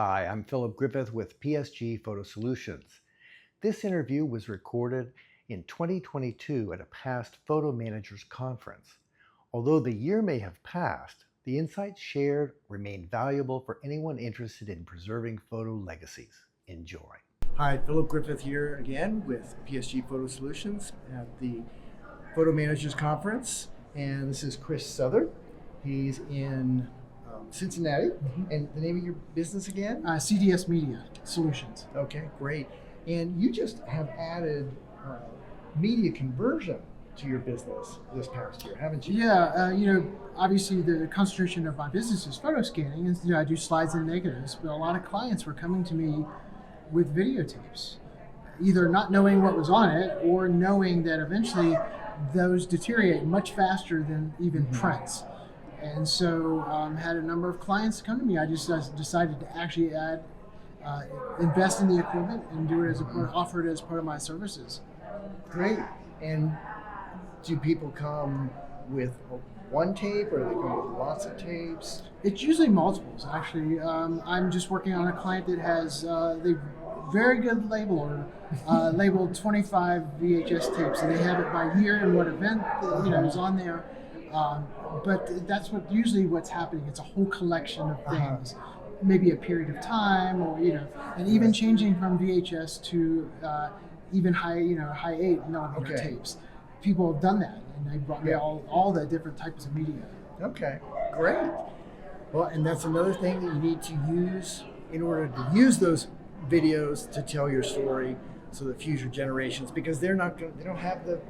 Hi, I'm Philip Griffith with PSG Photo Solutions. This interview was recorded in 2022 at a past Photo Managers Conference. Although the year may have passed, the insights shared remain valuable for anyone interested in preserving photo legacies. Enjoy. Hi, Philip Griffith here again with PSG Photo Solutions at the Photo Managers Conference. And this is Chris Southard. He's in Cincinnati. And the name of your business again? CDS Media Solutions. Okay, great. And you just have added media conversion to your business this past year, haven't you? Yeah, obviously the concentration of my business is photo scanning, and I do slides and negatives. But a lot of clients were coming to me with videotapes, either not knowing what was on it or knowing that eventually those deteriorate much faster than even prints. And so had a number of clients come to me. I just decided to actually invest in the equipment and do it as offer it as part of my services. Great. And do people come with one tape, or do they come with lots of tapes? It's usually multiples, actually. I'm just working on a client that has the very good labeler, labeled 25 VHS tapes, and they have it by year and what event is on there. But that's what's happening. It's a whole collection of things, maybe a period of time, or and even changing from VHS to even high 8mm tapes. People have done that, and they brought me all the different types of media. Okay, great. Well, and that's another thing that you need to use in order to use those videos to tell your story, so that future generations, because they don't have the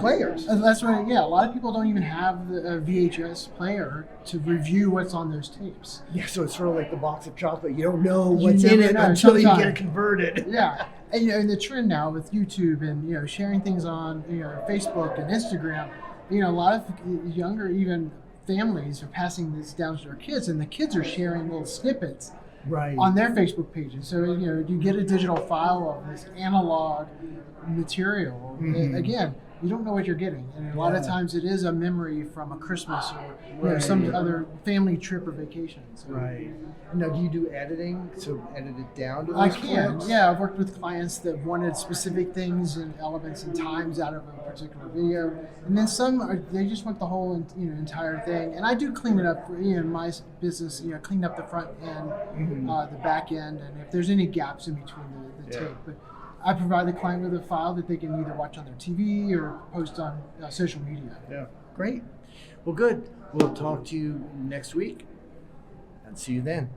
players. That's right. Yeah, a lot of people don't even have the VHS player to review what's on those tapes. Yeah, so it's sort of like the box of chocolate. You don't know what's in it until you get it converted. Yeah, and the trend now with YouTube and sharing things on Facebook and Instagram, a lot of younger even families are passing this down to their kids, and the kids are sharing little snippets. Right. On their Facebook pages. So, you get a digital file of this analog material. Again, you don't know what you're getting. And a lot of times it is a memory from a Christmas or some other family trip or vacation. So, right. Now, do you do editing? So edit it down to those I can. clips? Yeah, I've worked with clients that wanted specific things and elements and times out of a particular video. And then they just want the whole entire thing. And I do clean it up for my business, clean up the front end, the back end, and if there's any gaps in between the tape. But I provide the client with a file that they can either watch on their TV or post on social media. Yeah, great. Well, good. We'll talk to you next week, and see you then.